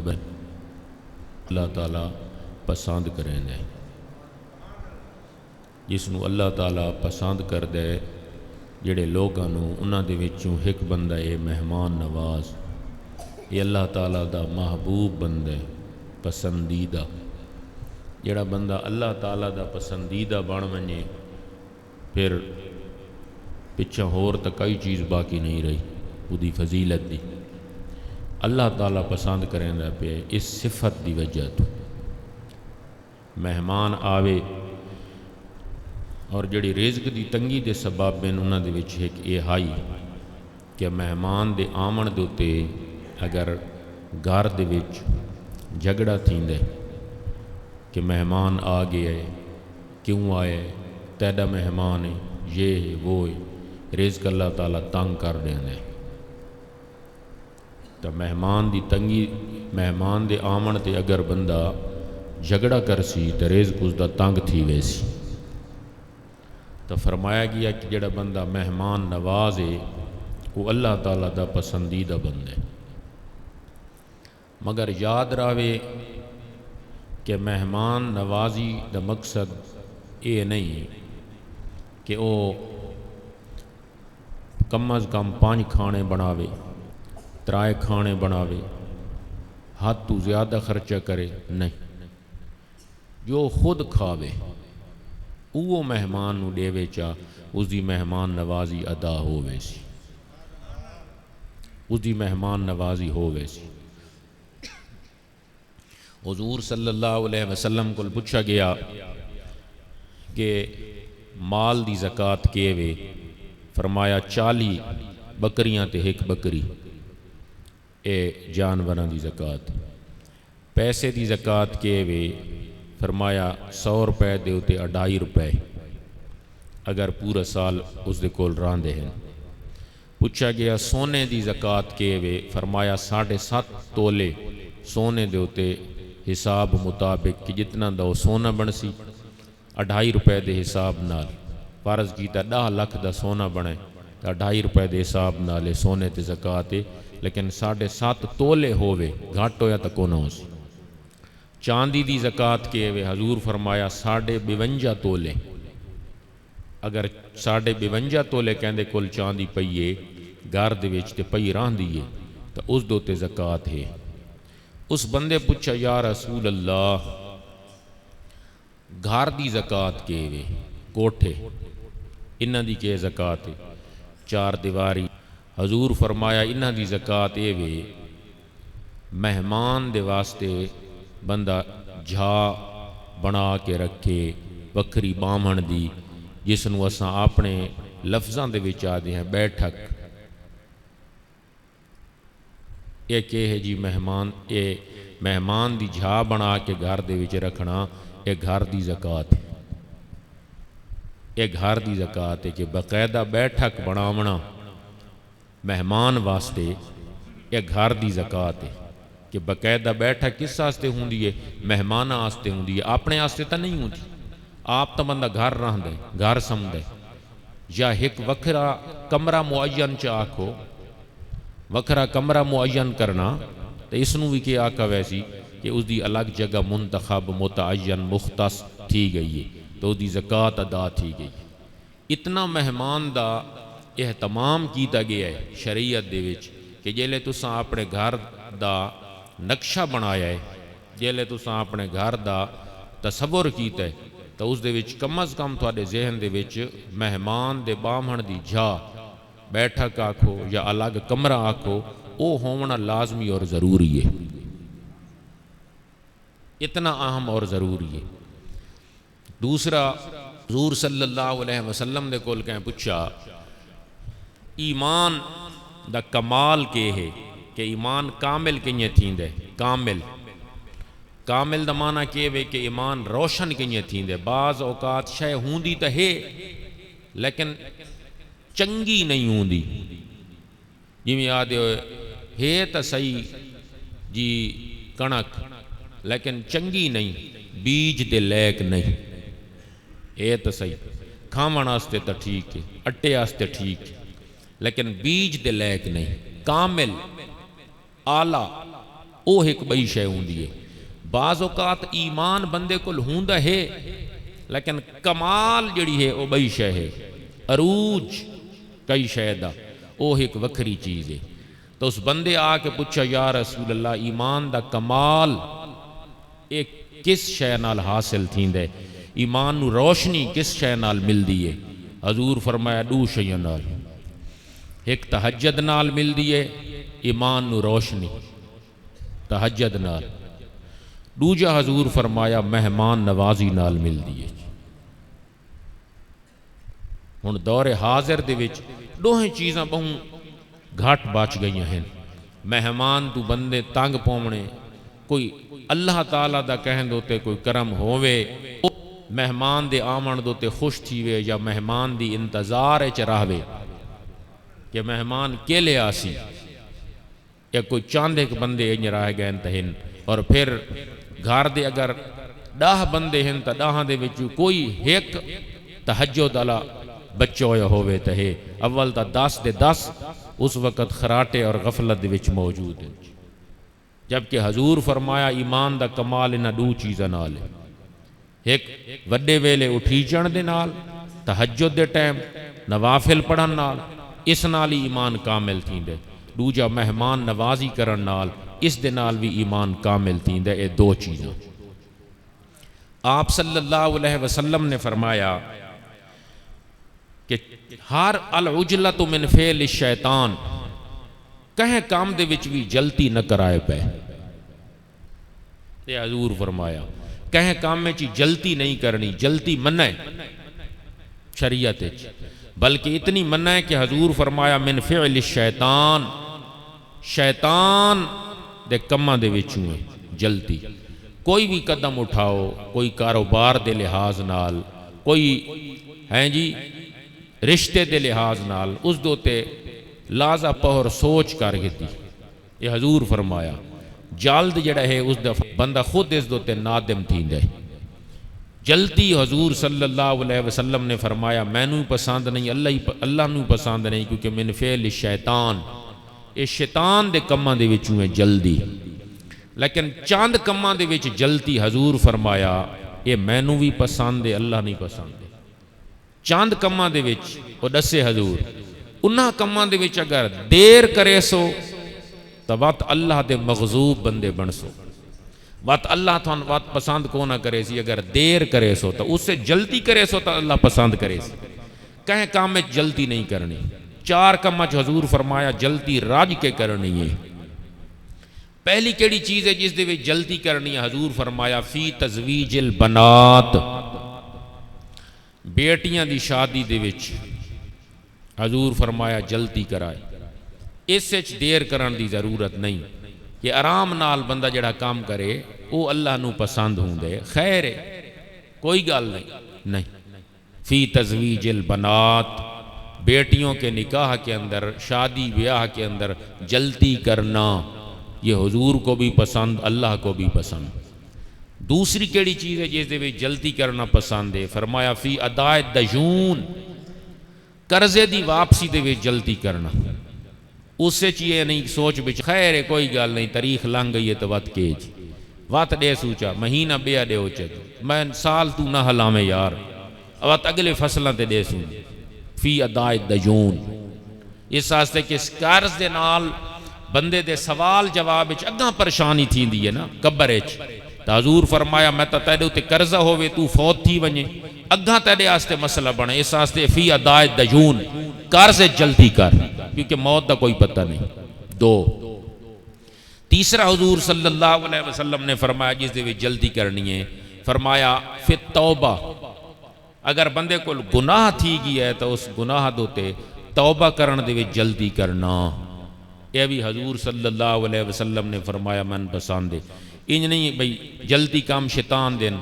مرتبہ اللہ تعالیٰ پسند کریں دے، جس نو اللہ تعالیٰ پسند کر دے جڑے لوگاں نو انہاں دے وچوں ایک بندہ ہے مہمان نواز، یہ اللہ تعالیٰ دا محبوب بندہ ہے، پسندیدہ۔ جڑا بندہ اللہ تعالیٰ دا پسندیدہ بن ونجے پھر پچھا ہور تا کئی چیز باقی نہیں رہی، وہ دی فضیلت دی اللہ تعالیٰ پسند کریں دا پہ اس صفت دی وجہ تو مہمان آوے اور جڑی رزق دی تنگی دے سبب بین انہاں دے وچ ایک یہ ہائی کہ مہمان دے آمن دے تے اگر گھر دے وچ جھگڑا تھیندے کہ مہمان آ گیا ہے، کیوں آئے، تیڈا مہمان ہے، یہ ہے وہ ہے، رزق اللہ تعالیٰ تنگ کر دینے تو مہمان دی تنگی، مہمان دے آمن تے اگر بندہ جھگڑا کرسی تو رزق اس دا تنگ تھی ویسی۔ تو فرمایا گیا کہ جڑا بندہ مہمان نواز ہے وہ اللہ تعالیٰ دا پسندیدہ بندہ ہے، مگر یاد راوے کہ مہمان نوازی دا مقصد یہ نہیں کہ وہ کم از کم 5 کھانے بناوے، 3 کھانے بناوے، حد تو زیادہ خرچہ کرے، نہیں، جو خود کھاوے وہ مہمان نو دیوے چا اس دی مہمان نوازی ادا ہووے سی، اس دی مہمان نوازی ہووے سی۔ حضور صلی اللہ علیہ وسلم کو پوچھا گیا کہ مال دی زکوٰۃ کیوے، فرمایا 40 بکریاں تے 1 بکری، اے جانوراں دی زکوٰۃ۔ پیسے دی زکوٰۃ کیوے، فرمایا 100 روپے دے تے 2.5 روپے اگر پورا سال اس دے کول راندے ہیں۔ پوچھا گیا سونے دی زکوٰۃ کیوے، فرمایا 7.5 تولے سونے دے تے حساب مطابق کہ جتنا دا سونا بنسی 2.5 روپے دے حساب نال، فرض کیتا 10 لاکھ دا سونا بنے تو 2.5 روپے دے حساب نال سونے تے زکوٰۃ ہے، لیکن 7.5 تولے ہووے، گھٹ ہویا تا کونا ہو سی۔ چاندی دی زکوٰۃ کیوے، حضور فرمایا 52.5 تولے، اگر 52.5 تولے کہندے کل چاندی پئیے گھر دے وچ تے پئی راندی ہے تو اس دو تے زکوٰۃ ہے۔ اس بندے پوچھا یا رسول اللہ گھر دی زکوٰۃ کیوے، کوٹھے انہاں دی کے زکوٰۃ ہے، 4 دیواری، حضور فرمایا انہاں دی زکوٰۃ اے وے مہمان دے واسطے بندہ جھا بنا کے رکھے وکھری بامن دی، جس نو اساں اپنے لفظاں دے وچ آدے ہیں بیٹھک، یہ کہ ہے جی مہمان دی جھا بنا کے گھر دے وچ رکھنا، یہ گھر دی زکوٰۃ ہے، یہ گھر دی زکوٰۃ ہے کہ باقاعدہ بیٹھک بناونا مہمان واسطے، یہ گھر دی زکوٰۃ ہے کہ باقاعدہ بیٹھک کس واسطے ہوندی ہے، مہمان واسطے ہوندی ہے، اپنے واسطے تو نہیں ہوندی۔ آپ تو بندہ گھر رہندا ہے، گھر سمجھدا ہے، یا ایک وکھرا کمرہ معین چ آکھو، وکھرا کمرہ معین کرنا تو اس نو بھی کہ آکھا ویسی کہ اس دی الگ جگہ منتخب متعین مختص تھی گئی ہے تو اس دی زکوٰۃ ادا تھی گئی۔ اتنا مہمان دا اہتمام کیتا گیا ہے شریعت دے وچ کہ جیلے تساں اپنے گھر دا نقشہ بنایا ہے، جیلے تساں اپنے گھر دا تصور کیتا ہے تو اس دے وچ کم از کم تھوڑے ذہن دے وچ مہمان دے بامن دی جھا، بیٹھک آکھو یا الگ کمرہ آکھو، وہ ہونا لازمی اور ضروری ہے، اتنا اہم اور ضروری ہے۔ دوسرا حضور صلی اللہ علیہ وسلم دے کول کہیں پوچھا ایمان دا کمال کے ہے کہ ایمان کامل کنیے تھیندے، کامل دا معنی کہ وے کہ ایمان روشن کنیے تھیندے، بعض اوقات شے ہوندی تا ہے لیکن چنگی نہیں ہوندی، جی میں آدھے ہے تا صحیح جی کنک لیکن چنگی نہیں، بیج دے لیک نہیں، ہے تا صحیح کھاون واسطے تا ٹھیک ہے، اٹے واسطے ٹھیک ہے لیکن بیج دے لیک نہیں، کامل آلہ وہ ایک بئی شے ہوندی ہے۔ بعض اوقات ایمان بندے کو ہوندا ہے لیکن کمال جڑی ہے وہ بئی شے ہے، عروج کئی شے دا وہ ایک وکھری چیز ہے۔ تو اس بندے آ کے پوچھا یا رسول اللہ ایمان دا کمال ایک کس شے نال حاصل تھیندے، ایمان نو روشنی کس شے نال ملدی ہے؟ حضور فرمایا دو شیاں نال، ایک تہجد نال ملدی ہے ایمان نو روشنی تہجد نال، دوجا حضور فرمایا مہمان نوازی نال ملدی ہے۔ ہن دور حاضر دے وچ دوہیں چیزاں بہت گھٹ بچ گئی ہیں۔ مہمان تو بندے تنگ پونے، کوئی اللہ تعالیٰ دا کہن دوتے کوئی کرم ہووے، مہمان دے آمن دوتے خوش تھیوے یا مہمان دی انتظار اچ رہوے کہ مہمان کے لے آسی، یا کوئی چاندے کے بندے انج رہ گئے انتہن، اور پھر گھر دے اگر 10 بندے ہیں تا 10 دے وچوں کوئی ایک تہجد والا بچہ ہویا ہووے تے ہے اول تا 10 دے 10 اس وقت خراٹے اور غفلت دے وچ موجود ہیں۔ جبکہ حضور فرمایا ایمان دا کمال انہاں دو چیزاں نال ہے، ایک وڈے ویلے اٹھی جان دے نال، تہجد دے ٹائم نوافل پڑھن نال، اس نال ہی ایمان کامل تھیندے، دوجا مہمان نوازی کرن نال، اس دے نال بھی ایمان کامل تھیندے۔ اے دو چیزاں آپ صلی اللہ علیہ وسلم نے فرمایا کہ ہر العجلۃ من فعل الشیطان، کہیں کام دے وچ بھی جلتی نہ کرائے پہ، یہ حضور فرمایا کہیں کام میں چی جلتی نہیں کرنی، جلتی منع ہے شریعت ہے، بلکہ اتنی منع ہے کہ حضور فرمایا من فعل الشیطان، شیطان دے کماں دے وچوں ہے جلتی۔ کوئی بھی قدم اٹھاؤ، کوئی کاروبار دے لحاظ نال، کوئی ہیں جی رشتے دے لحاظ نال، اس دوتے لازہ پہر سوچ کر گتی، یہ حضور فرمایا جلد جڑا ہے اس دفعہ بندہ خود اس دوتے نادم تھیندے۔ جلتی حضور صلی اللہ علیہ وسلم نے فرمایا میں نو پسند نہیں، اللہ نو پسند نہیں، کیونکہ من فعل الشیطان، یہ شیطان دے کماں دے وچوں ہے جلدی۔ لیکن چاند کماں دے وچ جلتی حضور فرمایا یہ میں نو بھی پسند ہے، اللہ نہیں پسند ہے۔ چاند کماں دے وچ وہ دسے حضور انہاں کماں دے وچ اگر دیر کرے سو تو وقت اللہ دے مغضوب بندے بن سو، وقت اللہ تھان وقت پسند کو نہ کرے سی، اگر دیر کرے سو تو اس سے جلدی کرے سو تو اللہ پسند کرے سی۔ کہیں کام میں جلدی نہیں کرنی، 4 کام حضور فرمایا جلدی راج کے کرنی ہے۔ پہلی کیڑی چیز ہے جس دے وچ جلدی کرنی ہے؟ حضور فرمایا فی تزویج البنات، بیٹیاں دی شادی دے وچ حضور فرمایا جلدی کرائے، اس وچ دیر کرن دی ضرورت نہیں، کہ آرام نال بندہ جڑا کام کرے وہ اللہ نو پسند ہوندے، خیر ہے کوئی گل نہیں۔ فی تزویج البنات، بیٹیوں کے نکاح کے اندر، شادی بیاہ کے اندر جلدی کرنا یہ حضور کو بھی پسند، اللہ کو بھی پسند۔ دوسری کیڑی چیز ہے جس دے وچ جلدی کرنا پسند ہے؟ فرمایا فی اداء الدیون، قرضے دی واپسی دے وچ جلدی کرنا، اس سے چیئے نہیں سوچ بچ خیر ہے کوئی گل نہیں، تاریخ لنگ گئی ہے تو وقت کے جی وقت دے سوچا مہینہ بیا دے ہوچے میں سال تو نہ ہلامے یار، وقت اگلے فصلوں تے دے سوں۔ فی اداء الدیون، اس واسطے کہ اس قرض دے نال بندے دے سوال جواب وچ اگاں پریشانی تھیندی ہے نا قبر وچ، تو حضور فرمایا میں تا تیرے تے قرضہ ہووے تو فوت تھی ونجے اگاں تیرے واسطے مسئلہ بنے، اس واسطے فی اداء الدیون، قرض جلدی کر کیونکہ موت دا کوئی پتہ نہیں۔ 2 تیسرا حضور صلی اللہ علیہ وسلم نے فرمایا جس دے وچ جلدی کرنی ہے، فرمایا فی التوبہ، اگر بندے کو گناہ تھی گیا ہے تو اس گناہ دوتے توبہ کرن دے وچ جلدی کرنا، یہ بھی حضور صلی اللہ علیہ وسلم نے فرمایا من پسند ہے۔ انج نہیں بھئی جلدی کام شیطان دین،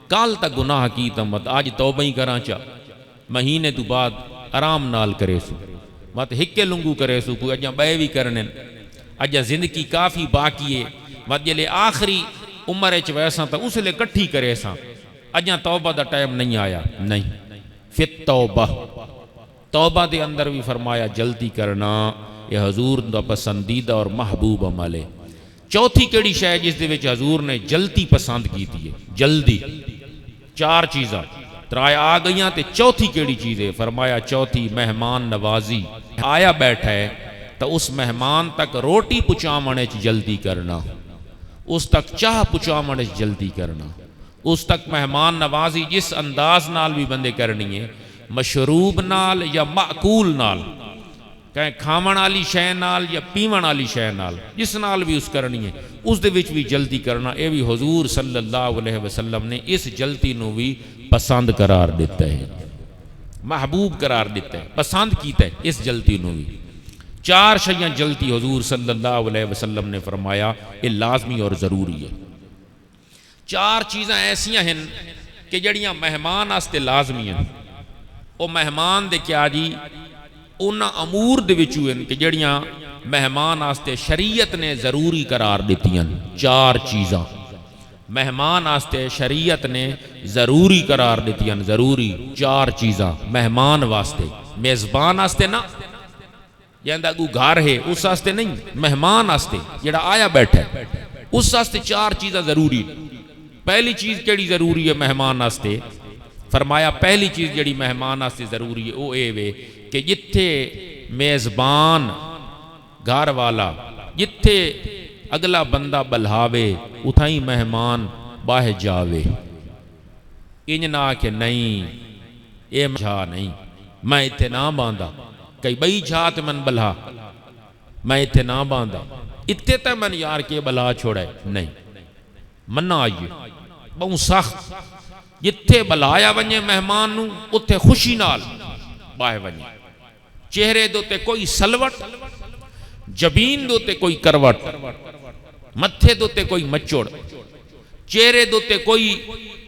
کال تا گناہ کی تمت آج توبہ ہی کراں چا، مہینے تو بعد آرام نال کرے سو، مت ہکے لنگو کرے سو، کوئی اجاں بے بھی کرنے، اجاں زندگی کافی باقی ہے، مت جلے آخری عمر اچ ویسا تا اس لئے کٹھی کرے سا، اجاں توبہ دا ٹائم نہیں آیا، نہیں۔ فی التوبہ، توبہ دے اندر بھی فرمایا جلدی کرنا، یہ حضور دا پسندیدہ اور محبوب عمل ہے۔ چوتھی کیڑی شے جس دے وچ حضور نے جلدی پسند کیتی ہے؟ جلدی. چار چیزاں ترائے آ گئیاں تے چوتھی کیڑی چیز ہے؟ فرمایا چوتھی مہمان نوازی. آیا بیٹھا ہے تو اس مہمان تک روٹی پہنچاونے چ جلدی کرنا، اس تک چاہ پہنچاونے چ جلدی کرنا، اس تک مہمان نوازی جس انداز نال بھی بندے کرنی ہے، مشروب نال یا معقول نال، کہیں کھاون والی شے نال یا پیون والی شے نال، جس نال بھی اس کرنی ہے اس دے وچ بھی جلدی کرنا. اے بھی حضور صلی اللہ علیہ وسلم نے اس جلدی نو بھی پسند قرار دیتا ہے، محبوب قرار دیتا ہے، پسند کیتا ہے اس جلدی نو بھی. چار شیاں جلدی حضور صلی اللہ علیہ وسلم نے فرمایا یہ لازمی اور ضروری ہے. چار چیزاں ایسیاں ہیں کہ جڑیاں مہمان آستے لازمی ہیں. وہ مہمان دے کیا جی انہاں امور دے وچوں ہیں کہ جڑیاں مہمان آستے شریعت نے ضروری قرار دیتی ہیں. چار چیزاں مہمان آستے شریعت نے ضروری قرار دیتی ہیں. ضروری چار چیزاں مہمان واسطے، میزبان آستے نا جیندہ کو گھر ہے اس آستے نہیں، مہمان آستے جڑا آیا بیٹھا ہے اس آستے چار چیزاں ضروری. پہلی چیز کیڑی ضروری ہے مہمان آستے؟ فرمایا پہلی چیز جڑی مہمان آستے ضروری ہے وہ اے وے کہ جتھے میزبان گھر والا جتھے اگلا بندہ بلہاوے اتھائی مہمان باہ جاوے. انجنا کہ نہیں اے جھا نہیں میں اتھے نہ باندھا، کئی بئی جھات من بلہا میں اتھے نہ باندھا، اتھے تے من یار کے بلا چھوڑے نہیں منہ آئیے بہت سخت. جتھے بلایا ونجے مہمان نو اتھے خوشی نال باہ ونجے. چہرے دوتے کوئی سلوٹ، جبین دوتے کوئی کروٹ، متھے دوتے کوئی مچوڑ، چہرے دوتے کوئی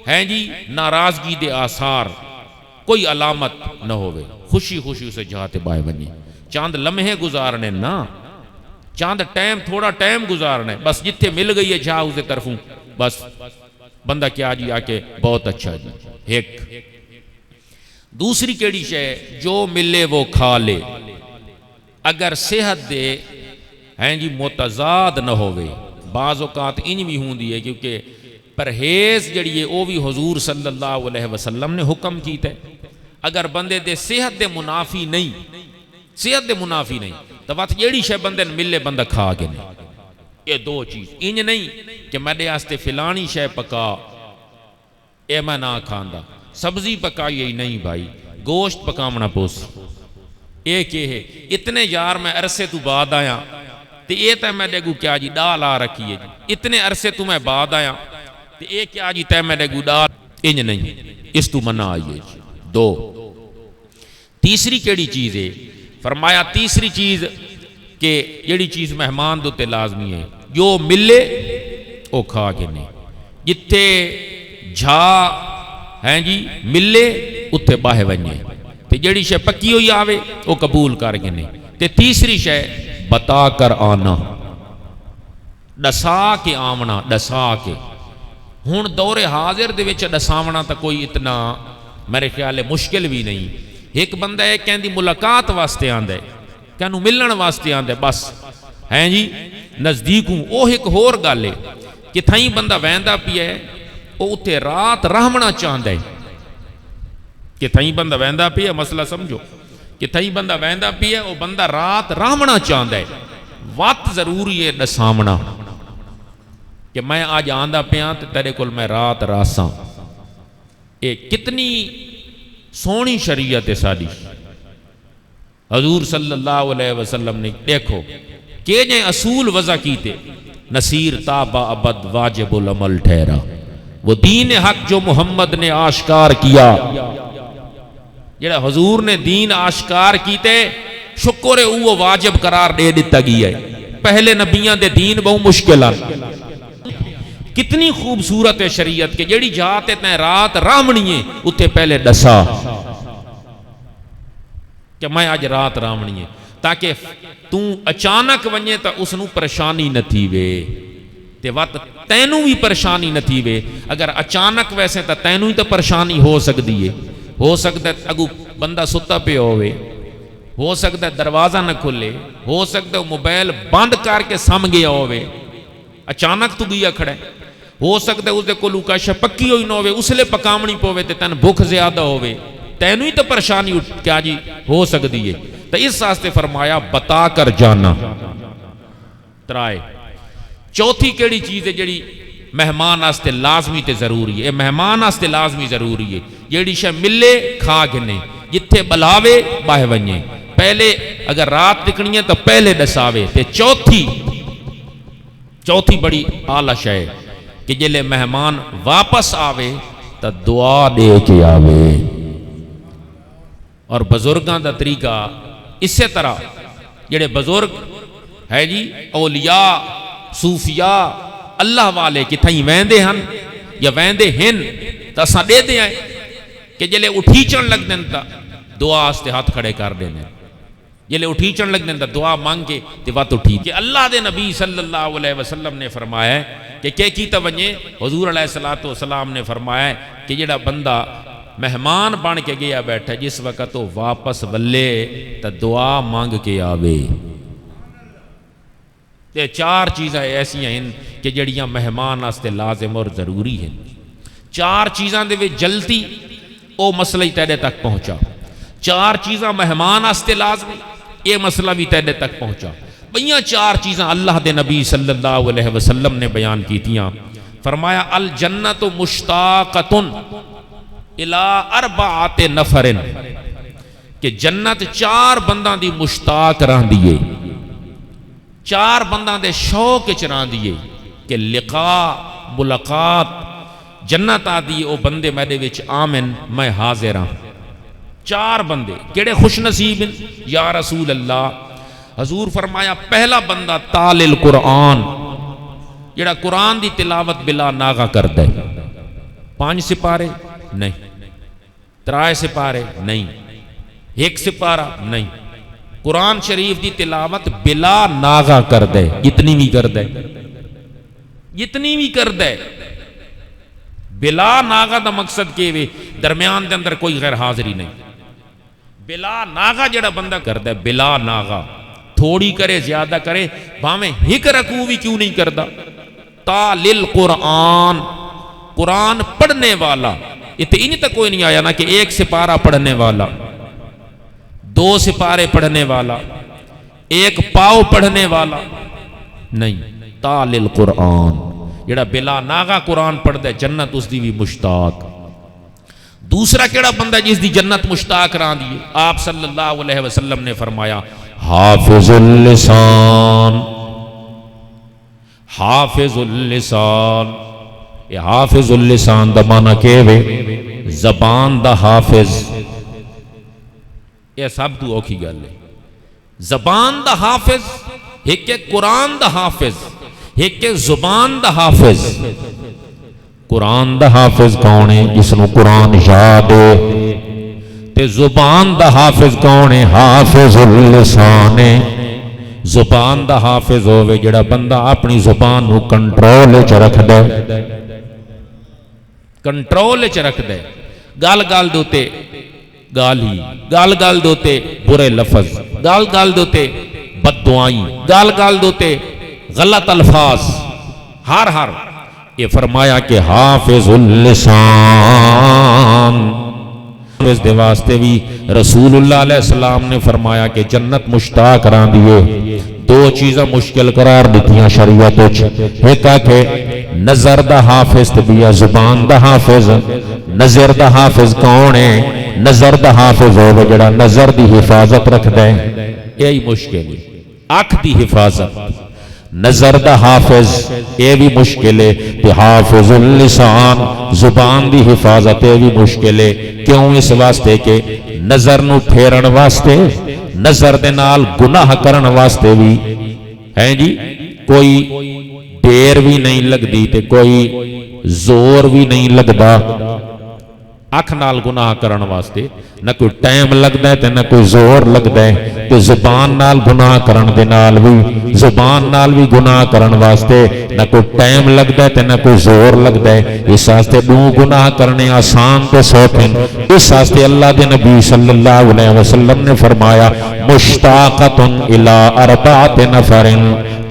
ہیں جی ناراضگی دے آثار، کوئی علامت نہ ہوئے. خوشی خوشی اسے جہاتے بائے ونجے. چاند لمحے گزارنے نا، چاند ٹائم تھوڑا ٹائم گزارنے، بس جتھے مل گئی ہے جہاں اسے طرفوں بس بندہ کیا جی آکے بہت اچھا جی. ایک دوسری کیڑی شے جو ملے وہ کھا لے، اگر صحت دے ہیں جی متضاد نہ ہوئے. بعض اوقات انج بھی ہوندی ہے کیونکہ پرہیز جڑی ہے وہ بھی حضور صلی اللہ علیہ وسلم نے حکم کیتا ہے. اگر بندے دے صحت دے منافی نہیں، صحت دے منافی نہیں تو بات جیڑی شے بندے ملے بندہ کھا کے نہیں. یہ دو چیز انج نہیں کہ میرے آستے فلانی شے پکا اے میں نہ کھاندا، سبزی پکائی ہی نہیں بھائی، گوشت پکامنا پوسی. ایک یہ ہے اتنے یار میں عرصے تو بعد آیا تو یہ تے میں دیکھو کیا جی ڈال آ رکھی ہے جی، اتنے عرصے تو میں بعد آیا تو یہ کیا جی تے میں دیکھو ڈال انج نہیں، اس تو منع آئیے جی. دو تیسری کیڑی چیز ہے؟ فرمایا تیسری چیز کہ جیڑی چیز مہمان دوتے لازمی ہے جو ملے وہ کھا کے نہیں. جتھے جھا ہیں جی ملے اتھے باہ ونجے، تے جیڑی شے پکی ہوئی آوے وہ قبول کر کے نہیں. تے تیسری شے بتا کر آنا، ڈسا کے آمنا، ڈسا کے. ہون دور حاضر دے وچ ڈساونا تا کوئی اتنا میرے خیال مشکل بھی نہیں. ایک بندہ ہے کہندی ملاقات واسطے آندے، کہنو ملن واسطے آندے بس ہیں جی نزدیک ہوں. وہ ایک ہور گالے کہ تھائیں بندہ ویندہ پی ہے وہ اتھے رات رہمنا چاندے، کہ تھائیں بندہ ویندہ پی ہے مسئلہ سمجھو، کہ تھائیں بندہ ویندہ پی ہے وہ بندہ رات رہمنا چاندے. وقت ضروری ہے ڈسامنا کہ میں آج آندہ پیاں تے تیرے کل میں رات راساں. ایک کتنی سونی شریعت ہے ساری. حضور صلی اللہ علیہ وسلم نے دیکھو کہ جائیں اصول وضع کیتے، نصیر تابا ابد واجب العمل ٹھہرا. وہ دین حق جو محمد نے آشکار کیا، جڑا حضور نے دین آشکار کیتے شکر ہے وہ واجب قرار دے دیتا گیا ہے. پہلے نبیان دے دین بہت مشکل ہے. کتنی خوبصورت ہے شریعت کے جڑی جاتے تے رات رامنی ہے اتھے پہلے ڈسا کہ میں آج رات رامنی ہے، تاکہ تو اچانک ونجے تا اس نو پریشانی نہ تھی وے تے وقت تینوں بھی پریشانی نہ تھی وے. اگر اچانک ویسے تا تینوں ہی تا پریشانی ہو سکتی ہے. ہو سکتا ہے اگو بندہ ستا پہ ہوئے، ہو سکتا ہے دروازہ نہ کھلے، ہو سکتا ہے موبائل بند کر کے سم گیا ہوئے، اچانک تو گیا کھڑا ہے، ہو سکتا ہے اس دے کولو کش پکی ہوئی نہ ہوئے، اس لئے پکامنی پوے تے تین بھوک زیادہ ہوئے، تینویں تو پریشانی کیا جی ہو سکتی ہے۔ تو اس واسطے فرمایا بتا کر جانا۔ ترائے چوتھی کیڑی چیز ہے جڑی مہمان آستے لازمی تے ضروری ہے، مہمان آستے لازمی ضروری ہے، جیڑی شے ملے کھا گنے، جتھے بلاوے باہ ونجے، پہلے اگر رات نکڑی ہے تو پہلے دساوے، تے چوتھی بڑی اعلیٰ شے کہ جلے مہمان واپس آوے تو دعا دے کے آوے۔ اور بزرگاں دا طریقہ اسی طرح جڑے بزرگ ہے جی اولیاء صوفیاء اللہ والے کتھائیں ویندے ہن یا ویندے ہن تا اساں دے دے آئے کہ جلے اٹھیچن لگ دیں تا دعا آستے ہاتھ کھڑے کر دینے، جلے اٹھیچن لگ دیں تا دعا مانگ کے تے وقت اٹھی کہ اللہ دے نبی صلی اللہ علیہ وسلم نے فرمایا ہے کہ کیتا ونجے، حضور علیہ السلام نے فرمایا ہے کہ جڑا بندہ مہمان بن کے گیا بیٹھا جس وقت وہ واپس ولے تا دعا مانگ کے آوے۔ تے چار چیزیں ایسی ہیں کہ جڑیاں مہمان آستے لازم اور ضروری ہیں، چار چیزاں دے وے جلدی او مسئلہ ہی تیرے تک پہنچا، چار چیزاں مہمان آستے لازمی یہ مسئلہ بھی تیرے تک پہنچا۔ بھئیاں چار چیزاں اللہ دے نبی صلی اللہ علیہ وسلم نے بیان کی تیاں، فرمایا الجنت مشتاقتن الى اربعات نفرن کہ جنت چار بنداں دی مشتاق رہن دیئے، چار بنداں دے شوق چران دیئے کہ لقاء ملاقات جنت آدھی او بندے میرے وچ آمن میں حاضر ہاں۔ چار بندے کیڑے خوش نصیب ہیں یا رسول اللہ؟ حضور فرمایا پہلا بندہ تالل قرآن، جڑا قرآن دی تلاوت بلا ناغا کر دے، 5 سپارے نہیں، 3 سپارے نہیں، 1 سپارہ نہیں، قرآن شریف دی تلاوت بلا ناغا کر دے، اتنی بھی کر دے، اتنی بھی کر دے، بلا ناغا دا مقصد کے وے درمیان دے اندر کوئی غیر حاضری نہیں، بلا ناغا جڑا بندہ کر دے، بلا ناغا تھوڑی کرے زیادہ کرے بھامیں ہک رکوع بھی کیوں نہیں کردا، تالل قرآن قرآن پڑھنے والا، اتنی تک کوئی نہیں آیا نا کہ 1 سپارہ پڑھنے والا، 2 سپارے پڑھنے والا، 1 پاؤ پڑھنے والا نہیں، تالل قرآن جڑا بلا ناغا قرآن پڑھ دے جنت اس دی بھی مشتاق۔ دوسرا کیڑا بندہ جس دی جنت مشتاق رہا دیئے؟ آپ صلی اللہ علیہ وسلم نے فرمایا حافظ اللسان، حافظ اللسان، یہ حافظ اللسان دا معنی کہوے زبان دا حافظ، یہ سب تو اوکھی گل ہے، زبان دا حافظ ایک قرآن دا حافظ، ایک زبان دا حافظ۔ قرآن دا حافظ کون ہے؟ جس نو قرآن یاد ہے، تے زبان دا حافظ کون ہے؟ حافظ اللسان ہے، زبان دا حافظ ہوئے جڑا بندہ اپنی زبان نو کنٹرول چ رکھ دے، کنٹرول چ رکھ دے، گال گال دوتے گالی، گال گال دوتے برے لفظ، گال گال دوتے بد دعائیں، گال گال دوتے غلط الفاظ، ہر یہ فرمایا کہ حافظ اللسان، اس دے واسطے بھی رسول اللہ علیہ السلام نے فرمایا کہ جنت مشتاق رہن دیئے، 2 چیزاں مشکل قرار دیتیاں شریعت وچ، ایک ہے کہ نظر دا حافظ تے بیا زبان دا حافظ۔ نظر دا حافظ کون ہے؟ نظر دا حافظ ہوئے جڑا نظر دی حفاظت رکھ دے، یہی مشکل ہے، آنکھ دی حفاظت، نظر دا حافظ یہ بھی مشکل ہے، کہ حافظ اللسان زبان دی حفاظت یہ بھی مشکل ہے، کیوں؟ اس واسطے کہ نظر نو پھیرن واسطے، نظر دے نال گناہ کرن واسطے بھی ہے جی کوئی دیر بھی نہیں لگ دی تے کوئی زور بھی نہیں لگدا، اکھ نال گناہ کرن واسطے نہ کوئی ٹائم لگدا ہے تے نہ کوئی زور لگدا ہے، تے زبان نال گناہ کرن دے نال بھی، زبان نال بھی گناہ کرن واسطے نہ کوئی ٹائم لگدا ہے تے نہ کوئی زور لگدا ہے، اس واسطے دو گناہ کرنے آسان تے سوکھن، اس واسطے اللہ دے نبی صلی اللہ علیہ وسلم نے فرمایا مشتاقۃ الی 4 نفر،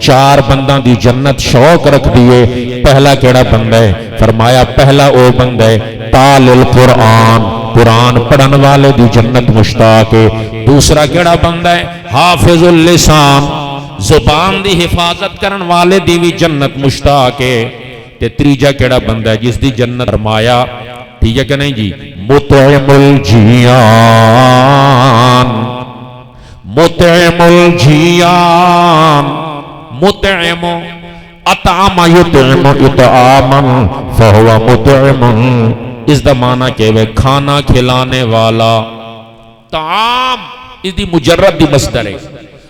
چار بندہ دی جنت شوق رکھ دیے. پہلا کیڑا بندہ ہے؟ فرمایا پہلا او بندہ ہے تال القرآن، قرآن پڑھن والے دی جنت مشتاق ہے. دوسرا کیڑا بندہ ہے؟ حافظ اللسان، زبان دی حفاظت کرن والے دی بھی جنت مشتاق ہے. تے تیجا کیڑا بندہ ہے جس دی جنت فرمایا ٹھیک ہے کہ نہیں جی؟ مطعم الجیان، مطعم الجیان، مطعم اطعم یطعم اطعاما فہو مطعم. اس دا معنی کہ وہ کھانا کھلانے والا. طعام اس دی مجرد دی مصدر ہے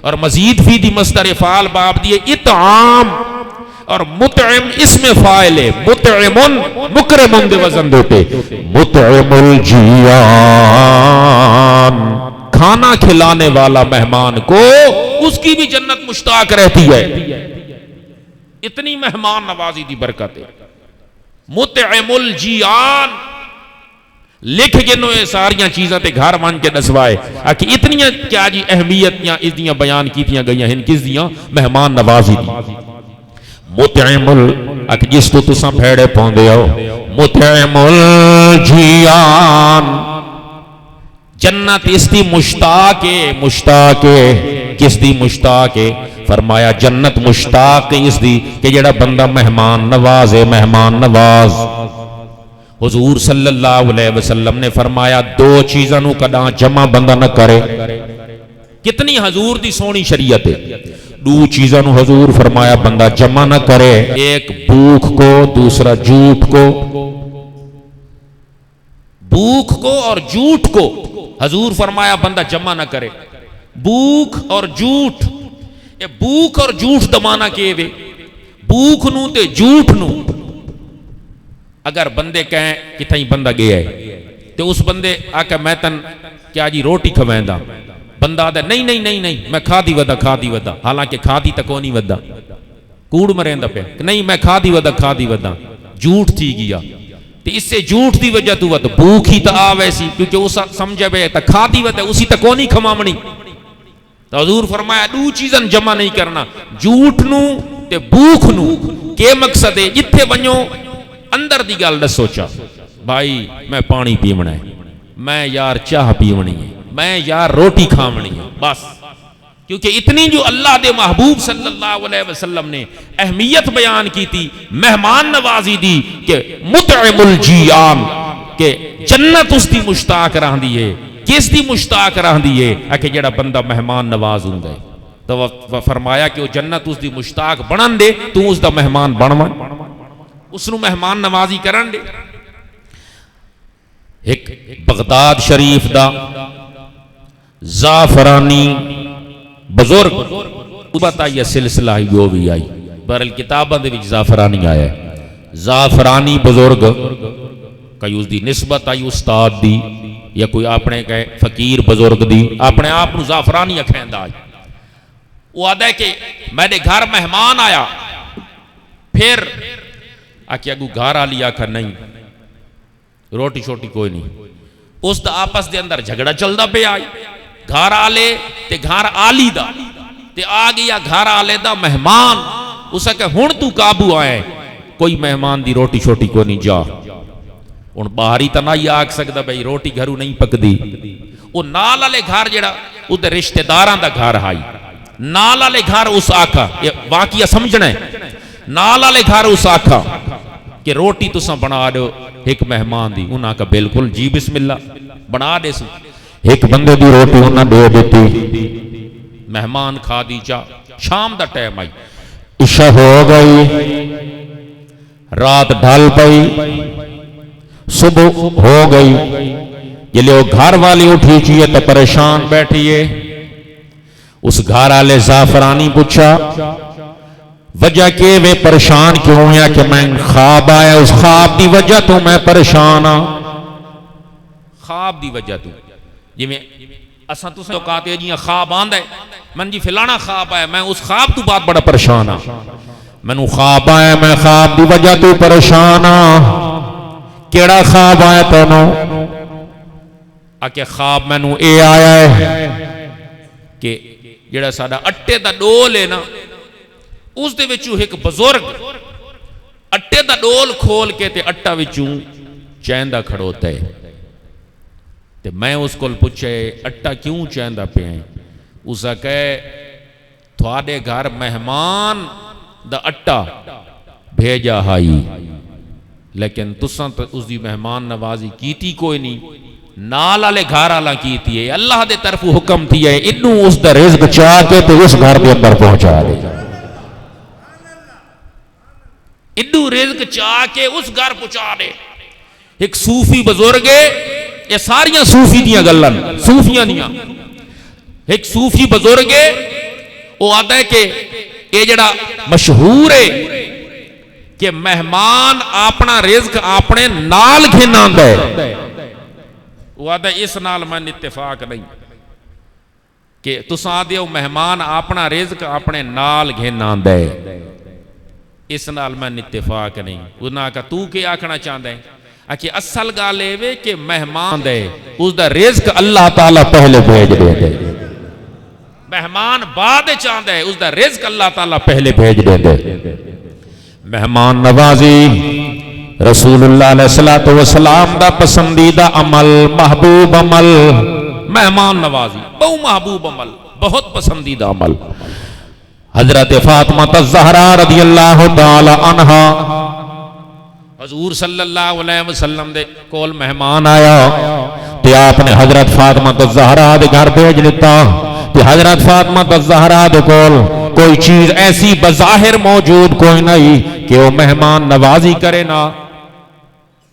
اور مزید فی دی مصدر فعال باب دیے اطعام، اور مطعم اسم فاعل ہے. مطعم مکرم دے وزن دیتے. مطعم الجیان، کھانا کھلانے والا مہمان کو اس کی بھی جنت مشتاق رہتی ہے. اتنی مہمان نوازی دی برکت ہے. مطعم الجیان لکھ کے نوے ساریاں چیزاں تے گھر مان کے دسوائے کہ اتنیاں کیا جی اہمیتیاں اس دیاں بیان کیتیاں گئیاں ہیں کس دیاں؟ مہمان نوازی دی. مطعم جس تو تساں بھیڑے پوندے ہو. مطعم الجیان، جنت اس دی مشتاق ہے. مشتاق ہے کس دی؟ مشتاق ہے فرمایا جنت مشتاق اس دی کہ جڑا بندہ مہمان نواز ہے. مہمان نواز حضور صلی اللہ علیہ وسلم نے فرمایا دو چیزاں نو کداں جمع بندہ نہ کرے. کتنی حضور دی سونی شریعت ہے. دو چیزاں نو حضور فرمایا بندہ جمع نہ کرے. ایک بھوک کو، دوسرا جھوٹ کو. بھوک کو اور جھوٹ کو حضور فرمایا بندہ جمع نہ کرے. بھوک اور جھوٹ، یہ بھوک اور جھوٹ دمانا کے وے. بھوک نو تے جھوٹ نو اگر بندے کہیں کہ تھیں بندہ گیا ہے تو اس بندے آکے میں تن کیا جی روٹی کھویندا، بندہ آدھا نہیں نہیں نہیں نہیں میں کھا دی ودا کھا دی ودا، حالانکہ کھا دی تکو نہیں ودا، کوڑ مریندا پہ نہیں میں کھا دی ودا کھا دی ودا. جھوٹ تھی گیا. تو اس سے جھوٹ دی وجہ تو ودا بھوک ہی تا ویسی کیونکہ اسا سمجھے بے تا کھا دی ودا اسی تکو نہیں کھمامنی. تو حضور فرمایا دو چیزاں جمع نہیں کرنا. جھوٹ نو تے بھوک نو. کہ مقصد ہے جتھے ونجو اندر دی گل نہ سوچا بھائی میں پانی پیونا ہے، میں یار چاہ پیونی ہے، میں یار روٹی کھاونی ہے بس. کیونکہ اتنی جو اللہ دے محبوب صلی اللہ علیہ وسلم نے اہمیت بیان کی تھی، مہمان نوازی دی کہ مطعم الجیان کہ جنت اس دی مشتاق رہن دی ہے. کس دی مشتاق رہن دی ہے؟ کہ جڑا بندہ مہمان نواز ہوں گے. تو فرمایا کہ وہ جنت اس دی مشتاق بنن دے تو اس دا مہمان بنوان، اس نو مہمان نوازی کرن دے. ایک بغداد شریف دا زعفرانی بزرگ بتائیے سلسلہ ہی جو بھی آئی برل کتاباں دے وچ زعفرانی آیا ہے. زعفرانی بزرگ کئی اس دی نسبت آئی استاد دی یا کوئی اپنے کہے فقیر بزرگ دی اپنے آپ نو زعفرانی اکھیندا آئی. وہ آدھا ہے کہ میں نے گھر مہمان آیا پھر آکے اگو گھر آلی آکھا نہیں روٹی شوٹی کوئی نہیں. اس دا آپس دے اندر جھگڑا چلدا پہ آئی. گھر آلے تے گھر آلی دا تے آگیا گھر آلے دا مہمان. اسا کہ ہن تو قابو آئے کوئی مہمان دی روٹی شوٹی کوئی نہیں جا. ہن باہری تا نہ آکھ سکدا بھئی روٹی گھروں نہیں پک دی. وہ نال والے گھر جڑا او دے رشتہ داراں دا گھر ہائی. نال والے گھر اس آکھا یہ واقعہ سمجھنا ہے. نال والے گھر اس آکھا کہ روٹی تساں بنا دو ایک مہمان دی. انہاں کا بالکل جی بسم اللہ بنا دے سو. ایک بندے دی روٹی انہاں دے دیتی. مہمان کھا دی چا. شام دا ٹائم آئی. عشاء ہو گئی. رات ڈھل پئی. صبح ہو گئی. یہ لے وہ گھر والی اٹھی چیئے تو پریشان بیٹھیے. اس گھر والے زعفرانی پوچھا وجہ کہ وہ پریشان کیوں ہے؟ کہ میں خواب آیا اس خواب دی وجہ تو میں پریشان ہاں. خواب دی وجہ تو جی میں اساں تو سے کہتے ہیں جی خواب آندا ہے من جی فلانا خواب آیا میں اس خواب تو بعد بڑا پریشان ہاں. مینوں خواب آیا میں خواب دی وجہ تو پریشان ہاں. کیڑا خواب آیا تینوں؟ آکے خواب مینوں اے آیا ہے کہ جڑا ساڈا اٹے دا ڈول ہے نا اس دے وچوں ایک بزرگ اٹے دا ڈول کھول کے تے اٹا وچوں چیندا کھڑوتا ہے تے میں اس کو پوچھے اٹا کیوں چیندا پہ ہیں؟ اسا کہے تھوڑے گھر مہمان دا اٹا بھیجا ہائی لیکن تساں تو اس دی مہمان نوازی کیتی کوئی نہیں، نال والے گھر والا کیتی ہے، اللہ دے طرف حکم تھی ہے انہوں اس دا رزق چاہ کے تو اس گھر کے اندر پہنچا دے، انہوں رزق چاہ کے اس گھر پہنچا دے۔ ایک صوفی بزرگ ہے، یہ ساریاں صوفی دیاں گلن صوفیاں دیاں، ایک صوفی بزرگ ہے وہ آتا ہے کہ یہ جڑا مشہور ہے کہ مہمان اپنا رزق اپنے نال گھناندا ہے، وہ آتا ہے اس نال میں اتفاق نہیں کہ تساں آدھے ہو مہمان اپنا رزق اپنے نال گھناندا ہے، اس نال میں اتفاق نہیں۔ انہاں کہا تو کیا آکھنا چاہتا ہے؟ کہ اصل گال ہے کہ مہمان دے اس دا رزق اللہ تعالیٰ پہلے بھیج دے دے، مہمان بعد چاہتا ہے اس دا رزق اللہ تعالیٰ پہلے بھیج دے دے۔ مہمان نوازی رسول اللہ علیہ السلام دا پسندیدہ عمل، محبوب عمل، مہمان نوازی بہت محبوب عمل، بہت پسندیدہ عمل۔ حضرت فاطمہ الزہرا رضی اللہ تعالی عنہا حضور صلی اللہ علیہ وسلم دے کول مہمان آیا تے آپ نے حضرت فاطمہ الزہرا دے گھر بھیج لیتا تے حضرت فاطمہ الزہرا دے کول کوئی چیز ایسی بظاہر موجود کوئی نہیں کہ وہ مہمان نوازی کرے نا،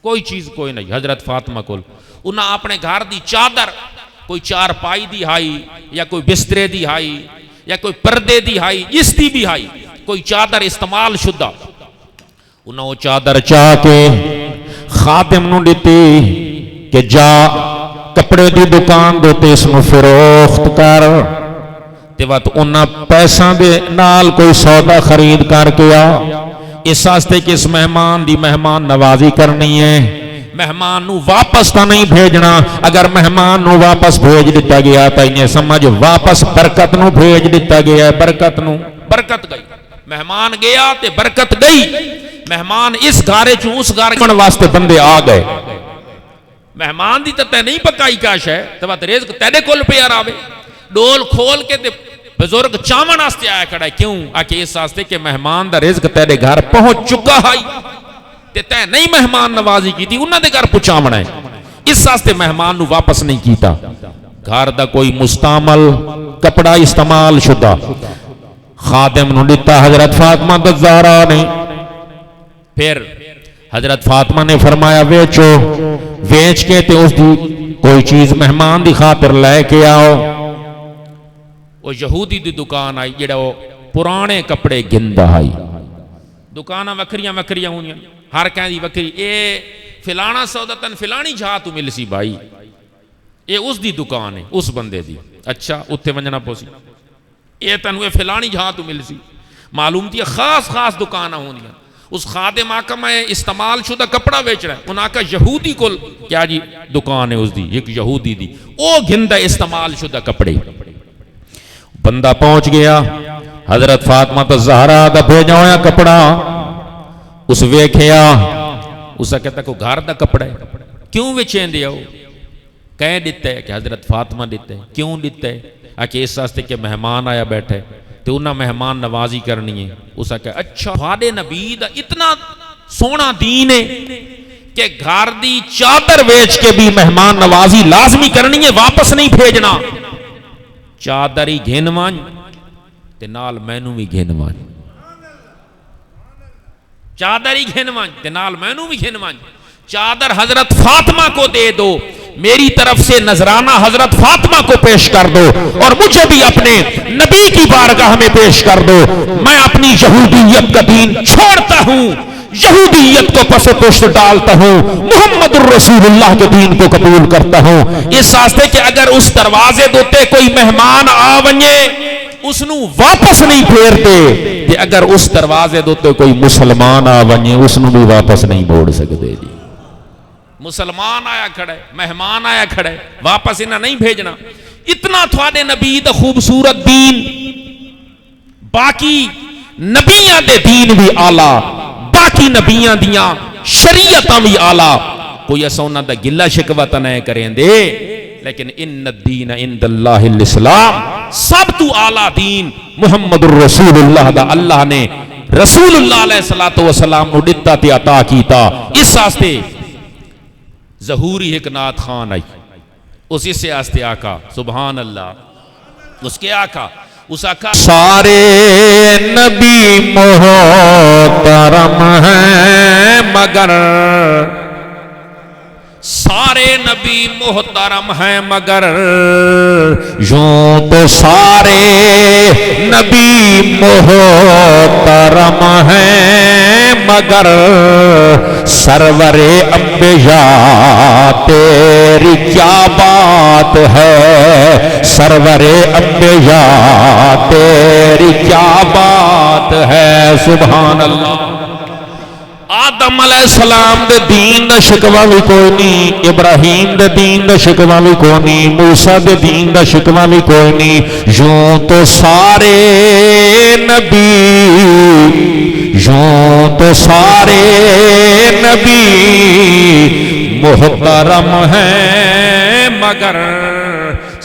کوئی چیز کوئی نہیں حضرت فاطمہ کول۔ انہاں اپنے گھر دی چادر کوئی چار پائی دی ہائی یا کوئی بسترے دی ہائی یا کوئی پردے دی ہائی جس دی بھی ہائی کوئی چادر استعمال شدہ، انہاں وہ چادر چاہ کے خادم نو دیتی کہ جا کپڑے دی دکان دوتے اس نو فروخت کر تے وقت انہاں پیساں دے نال کوئی سودا خرید کر کے آ، اس واسطے کہ اس مہمان دی مہمان نوازی کرنی ہے، مہمان نو واپس تا نہیں بھیجنا، اگر مہمان نو واپس بھیج دیتا گیا تا انہیں سمجھ واپس برکت نو بھیج دیتا گیا ہے، برکت نو برکت گئی، مہمان گیا تے برکت گئی، مہمان اس گھارے چوں اس گھارے من واسطے بندے آ گئے، مہمان دی تے نہیں پکائی کاش ہے تے وقت رزق تیرے کول پیا راوے، ڈول کھول کے تے بزرگ چاون واسطے آیا کھڑا ہے، کیوں؟ آکے اس واسطے کہ مہمان دا رزق تیرے گھر پہنچ چکا ہے تے تے نہیں مہمان نوازی کی تھی انہاں دے گھر پہنچاونا ہے، اس واسطے مہمان نو واپس نہیں کیتا۔ گھر دا کوئی مستعمل کپڑا استعمال شدہ خادم نو دیتا حضرت فاطمہ الزہرا نے، پھر حضرت فاطمہ نے فرمایا ویچو، ویچ کے تے اس دی کوئی چیز مہمان دی خاطر لے کے آؤ۔ وہ یہودی دی دکان آئی جڑا وہ پرانے کپڑے گندا آئی، دکاناں وکھریاں وکھریاں ہونیاں، ہر کہیں دی وکھری، اے فلانا سودا تن فلانی جہاں تو مل سی بھائی، اے اس دی دکان ہے اس بندے دی، اچھا اتھے ونجنا پوسی، اے تن ہوئے فلانی جہاں تو مل سی، معلوم تھی خاص خاص دکاناں ہونیاں، اس خادم آقا میں استعمال شدہ کپڑا بیچ رہا ہے، انہاں کا یہودی کل کیا جی دکان ہے اس دی، ایک یہودی دی، او گھندہ استعمال شدہ کپڑے، بندہ پہنچ گیا حضرت فاطمہ الزہرا دا بھیجا ہویا کپڑا، اس ویکھیا، اسا کہتا کہ گھر دا کپڑا ہے، کیوں وچین دیا ہو؟ کہیں دیتا ہے کہ حضرت فاطمہ دیتا ہے، کیوں دیتا ہے؟ آکے اس واسطے کہ مہمان آیا بیٹھے تو انہاں مہمان نوازی کرنی ہے، اسا کہا اچھا تھوڑے نبی دا اتنا سونا دین ہے کہ گھر دی چادر ویچ کے بھی مہمان نوازی لازمی کرنی ہے، واپس نہیں بھیجنا، چادر ہی گھنوان تے نال مینوں بھی گھنوان، چادر ہی گھنوان تے نال مینوں بھی گھنوان، چادر حضرت فاطمہ کو دے دو، میری طرف سے نذرانہ حضرت فاطمہ کو پیش کر دو اور مجھے بھی اپنے نبی کی بارگاہ میں پیش کر دو، میں اپنی یہودیت کا دین چھوڑتا ہوں، یہودیت کو پس پشت ڈالتا ہوں، محمد الرسول اللہ کے دین کو قبول کرتا ہوں، اس واسطے کہ اگر اس دروازے دوتے کوئی مہمان آونجے اس نو واپس نہیں پھیرتے کہ اگر اس دروازے دوتے کوئی مسلمان آونجے اس نو بھی واپس نہیں موڑ سکتے جی، مسلمان آیا کھڑے مہمان آیا کھڑے واپس انہاں نہیں بھیجنا، اتنا تھوڑے نبی دا خوبصورت دین، باقی نبیاں دے دین بھی آلہ، باقی نبیاں دیاں شریعتاں بھی آلہ، کوئی ایسا انہاں دا گلہ شکوہ تا نہیں کریں دے، لیکن ان الدین عند اللہ الاسلام، سب تو آلہ دین محمد الرسول اللہ دا اللہ نے رسول اللہ علیہ السلام نو دتا تے عطا کیتا۔ اس واسطے ظہوری ایک نعت خان آئی، اسی سے آستے آقا سبحان اللہ، اس کے آقا اس آقا سارے نبی محترم ہیں مگر، سارے نبی محترم ہیں مگر، یوں تو سارے نبی محترم ہیں مگر، سرور انبیاء تیری کیا بات ہے، سرور انبیاء تیری کیا بات ہے، سبحان اللہ۔ آدم علیہ السلام دے دین دا شکوہ بھی کوئی نہیں، ابراہیم دے دین دا شکوہ بھی کوئی نہیں، موسیٰ دے دین دا شکوہ بھی کوئی نہیں، یوں تو سارے نبی، یوں تو سارے نبی محترم ہیں مگر،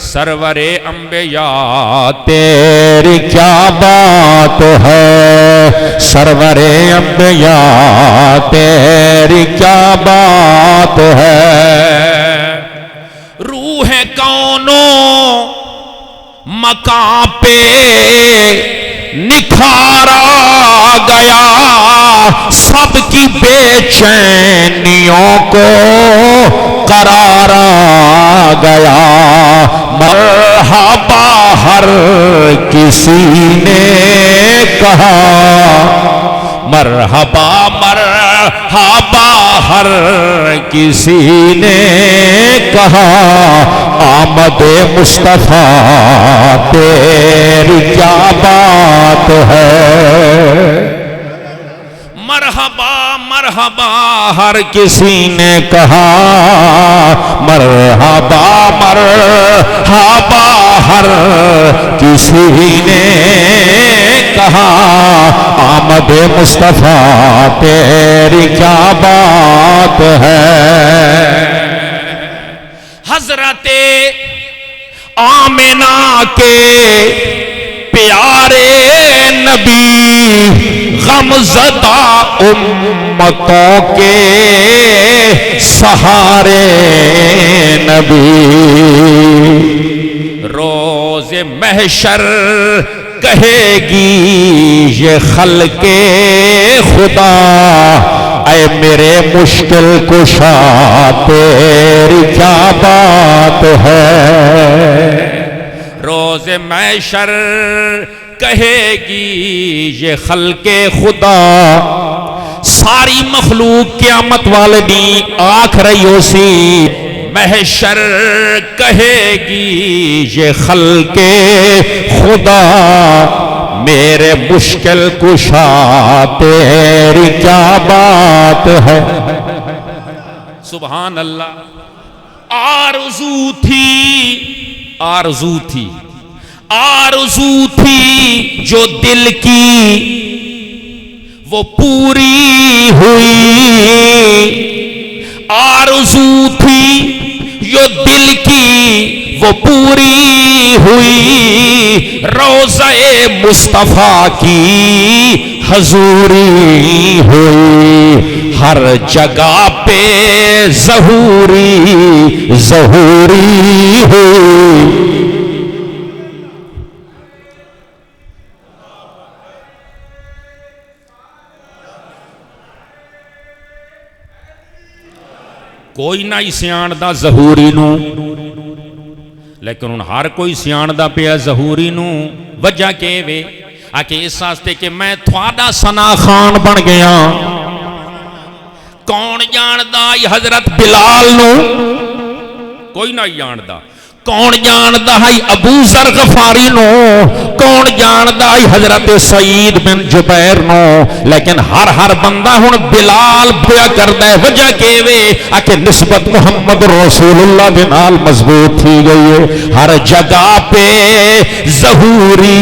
سرور انبیاء تیری کیا بات ہے، سرور انبیاء تیری کیا بات ہے۔ روح کونوں مقام پہ نکھارا گیا، سب کی بے چینیوں کو قرارا گیا، مرحبا ہر کسی نے کہا، مرحبا مرحبا ہر کسی نے کہا، آمد مصطفیٰ تیری کیا بات ہے، مرحبا مرحبا ہر کسی نے کہا، مرحبا مرحبا ہر کسی نے کہا، آمد مصطفیٰ تیری کیا بات ہے۔ حضرت آمنہ کے پیارے نبی، غمزدہ امتوں کے سہارے نبی، روز محشر کہے گی یہ خلق خدا، اے میرے مشکل کشا تیری کیا بات ہے، روز محشر کہے گی یہ خلق خدا، ساری مخلوق قیامت والے دن آنکھ رہی ہو سی، محشر کہے گی یہ خلق خدا، میرے مشکل کشا تیری کیا بات ہے، سبحان اللہ۔ آرزو تھی، آرزو تھی، آرزو تھی جو دل کی وہ پوری ہوئی، آرزو تھی جو دل کی وہ پوری ہوئی، روضہ مصطفیٰ کی حضوری ہوئی، ہر جگہ پہ ظہوری ظہوری ہوئی۔ کوئی نہ ہی سیاںدا ظہوری نو، لیکن ان ہر کوئی سیاںدا پیا ظہوری نو، وجہ کہ وے آکے اس واسطے کہ میں تھوڑا ثنا خان بن گیا۔ کون جاندا حضرت بلال نو؟ کوئی نہ جاندا۔ کون جاندا ہے ابو ذر غفاری نو، کون جاندا ہے حضرت سعید بن جبیر نو، لیکن ہر بندہ ہن بلال پیا کردا ہے۔ وجہ کہ وے کہ نسبت محمد رسول اللہ دے نال مضبوط تھی گئی ہے۔ ہر جگہ پہ ظہوری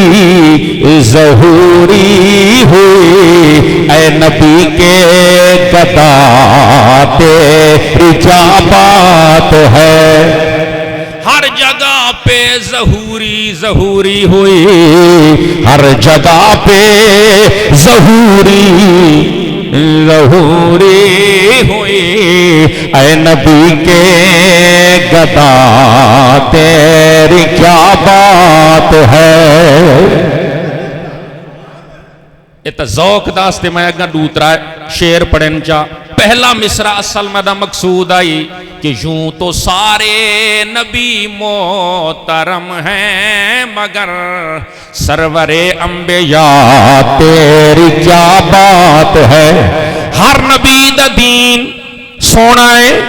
ظہوری ہوئی، اے نبی کے گدا تیری کیا بات ہے۔ ہر جگہ پہ ظہوری ظہوری ہوئی، ہر جگہ پہ ظہوری ظہوری ہوئی، اے نبی کے گدا تیری کیا بات ہے۔ یہ ذوق داستے میں اگر دوترا شعر پڑھن چا پہلا مصرع اصل میں دا مقصود آئی کہ یوں تو سارے نبی محترم ہیں مگر سرور انبیاء تیری کیا بات ہے۔ ہر نبی دا دین سونا ہے،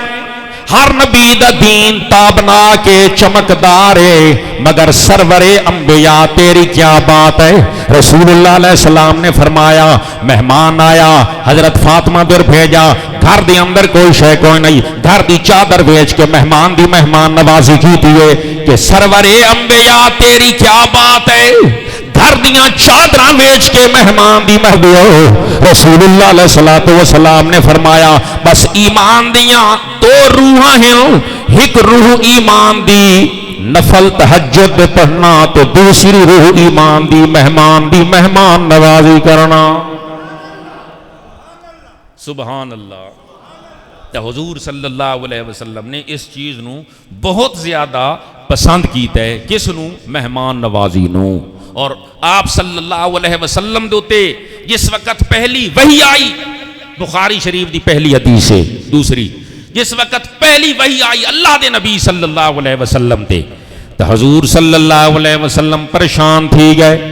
ہر نبی دا دین تابنا کے چمکدار ہے، مگر سرور انبیاء تیری کیا بات ہے۔ رسول اللہ علیہ السلام نے فرمایا مہمان آیا، حضرت فاطمہ در بھیجا، گھر دی اندر کوئی شے کوئی نہیں، گھر دی چادر بیچ کے مہمان دی مہمان نوازی کی دیئے کہ سرور انبیاء تیری کیا بات ہے۔ گھر دیاں چادراں بیچ کے مہمان دی مہدیو۔ رسول اللہ علیہ السلام نے فرمایا بس ایمان دیاں دو روحاں ہیں، ایک روح ایمان دی نفل تہجد پڑھنا، تو دوسری روح ایمان دی مہمان نوازی کرنا۔ سبحان اللہ۔ تو حضور صلی اللہ علیہ وسلم نے اس چیز نو بہت زیادہ پسند کیتا ہے، کس نو؟ مہمان نوازی نو۔ اور آپ صلی اللہ علیہ وسلم دوتے جس وقت پہلی وحی آئی، بخاری شریف دی پہلی حدیث ہے دوسری، جس وقت پہلی وحی آئی اللہ دے نبی صلی اللہ علیہ وسلم تے، تو حضور صلی اللہ علیہ وسلم پریشان تھی گئے۔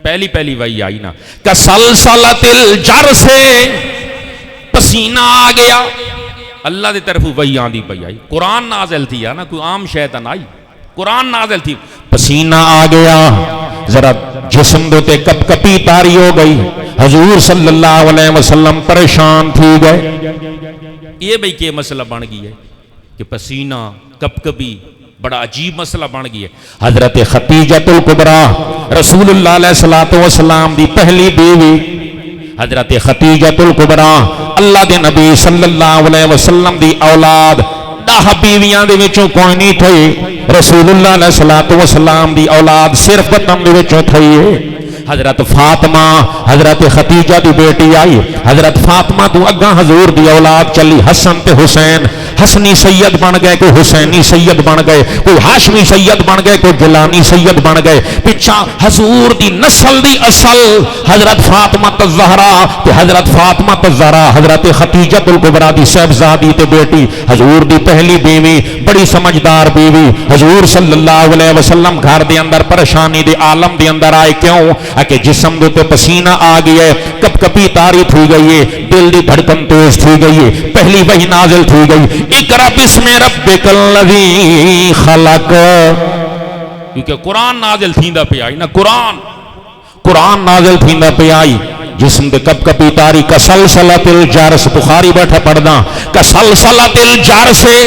پہلی وحی آئی نا، کسلسلۃ الجر سے پسینہ آ گیا، اللہ دے طرف وحی آندی پئی آئی، قرآن نازل تھی نا، کوئی عام شیطان آئی، قرآن نازل تھی، پسینہ آ گیا، ذرا جسم دوتے کپ کپی تاری ہو گئی، حضور صلی اللہ علیہ وسلم پریشان تھی گئے۔ یہ بھئی کہ مسئلہ بن گئی ہے کہ پسینہ کپ کپی بڑا عجیب مسئلہ بن گئی ہے۔ حضرت خدیجۃ الکبریٰ رسول اللہ علیہ السلام دی پہلی بیوی، حضرت خدیجۃ الکبریٰ اللہ دے نبی صلی اللہ علیہ وسلم دی اولاد، 10 بیویاں دے وچوں کوئی نہیں تھی، رسول اللہ علیہ السلام دی اولاد صرف بطن دے وچوں تھی۔ حضرت فاطمہ حضرت خدیجہ دی بیٹی آئی، حضرت فاطمہ تو اگاں حضور دی اولاد چلی، حسن تے حسین، حسنی سید بن گئے، کوئی حسینی سید بن گئے، کوئی ہاشمی سید بن گئے، کوئی گیلانی سید بن گئے۔ پچھا حضور دی نسل دی اصل حضرت فاطمہ الزہرا تے حضرت فاطمہ الزہرا حضرت خدیجۃ الکبریٰ دی صاحبزادی تے بیٹی، حضور دی پہلی بیوی، بڑی سمجھدار بیوی۔ حضور صلی اللہ علیہ وسلم گھر دے اندر پریشانی دے عالم دے اندر آئے، کیوں؟ کہ جسم دے تے پسینہ آ گیا ہے، کپ کپی تاری تھی گئی ہے، دل دی دھڑکن تیز تھی گئی ہے، پہلی وحی نازل تھی گئی، اقرأ بسم ربک الذی خلق، کیونکہ قرآن نازل تھیندا پہ آئی نا، قرآن نازل تھیندا پہ آئی، جسم دے کپ کپی تاری، کسلسلۃ الجرس، بخاری بیٹھا پڑھنا، کسلسلۃ الجرس سے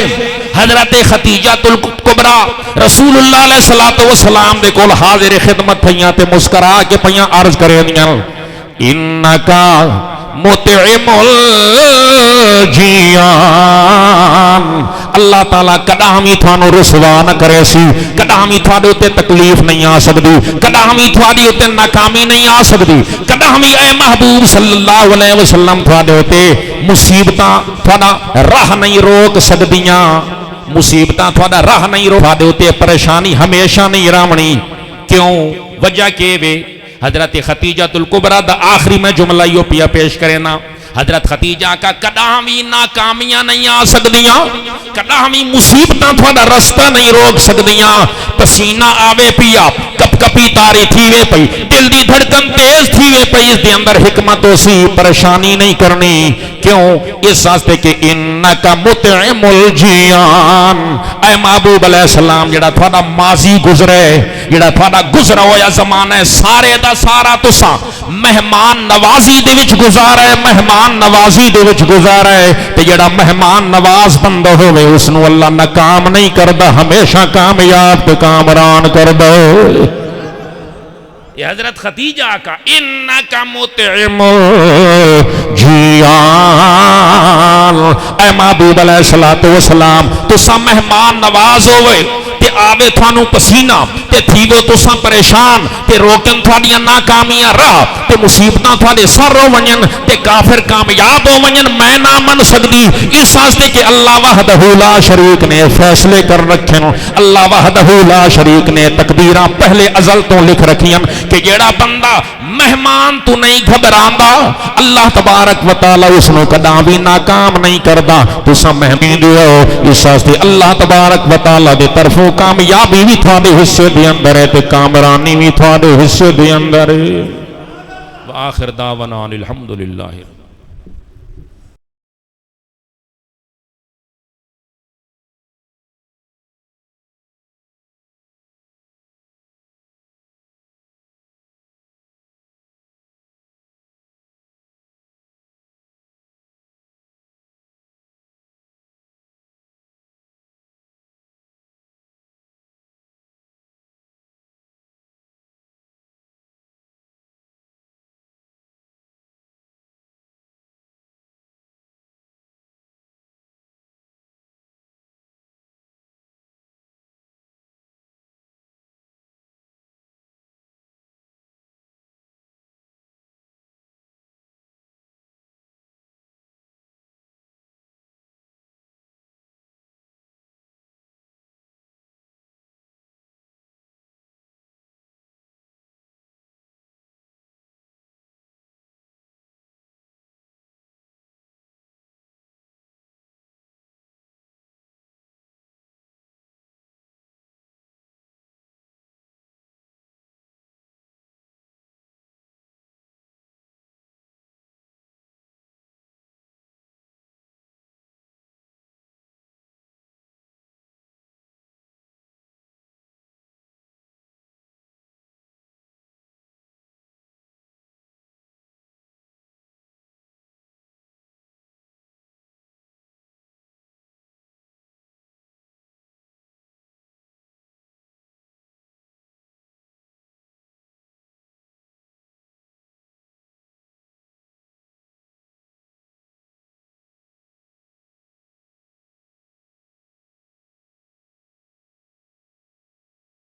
حضرت خدیجۃ الکبریٰ رسول اللہ علیہ السلام دے کول حاضر خدمت تھیاں تے مسکرا کے پیاں عرض کرے دیاں، انکا مطعم الجیان، اللہ تعالیٰ کدامی تھانو رسوا نہ کرے سی، کدامی تھاڑے ہوتے تکلیف نہیں آ سکتی، کدامی تھاڑے ہوتے ناکامی نہیں آ سکتی، کدامی اے محبوب صلی اللہ علیہ وسلم تھاڑے ہوتے مصیبتاں تھاڑا راہ نہیں روک سکتیاں، مصیبتاں تھوڑا راہ نہیں رو دے ہوتے، پریشانی ہمیشہ نہیں رامنی، کیوں؟ وجہ کہ وے حضرت خدیجۃ الکبریٰ دا آخری میں جملہ یو پیا پیش کرے نا، حضرت خدیجہ کا کدامی ناکامیاں نہیں آ سکدیاں، کدامی مصیبتاں تھوڑا رستہ نہیں روک سکدیاں، پسینہ آوے پیا، کپ کپی تاری تھی وے پئی دل دی دھڑکن تیز تھی وے پئی اس دے اندر حکمت ہو سی پریشانی نہیں کرنی کیوں اس واسطے کہ انکا مطعم الجیان اے محبوب علیہ السلام جڑا تھوڑا ماضی گزرے جڑا تھوڑا گزرا ہویا زمانہ سارے دا سارا تسا مہمان نوازی دے وچ گزارا ہے مہمان نوازی دے وچ گزارا ہے تے جڑا مہمان نواز بندہ ہوئے اس نو اللہ ناکام نہیں کردا ہمیشہ کامیاب تے کامران کردا یہ حضرت خدیجہ کا انکا مطعم جیان اے محبوب علیہ السلام تسا مہمان نواز ہوئے تے آوے تھانو پسینہ تے تھیوے تسا پریشان تے روکن تھانیاں ناکامیاں راہ تے مصیبتاں تھانے سر ہو ونجن تے کافر کامیاب ہو ونجن میں نہ من سکتی اس واسطے کہ اللہ وحدہ لا شریک نے فیصلے کر رکھیں اللہ وحدہ لا شریک نے تقدیراں پہلے ازل تو لکھ رکھیں کہ جیڑا بندہ مہمان تو نہیں گھبراندا اللہ تبارک و تعالی اس نو کداں بھی ناکام نہیں کردا تسا مہمان دیو اس واسطے اللہ تبارک و تعالی دے طرفوں کامیابی بھی تھوڑے حصے دے اندر ہے تے کامرانی بھی تھوڑے حصے دے اندر ہے وآخر دعوانا الحمدللہ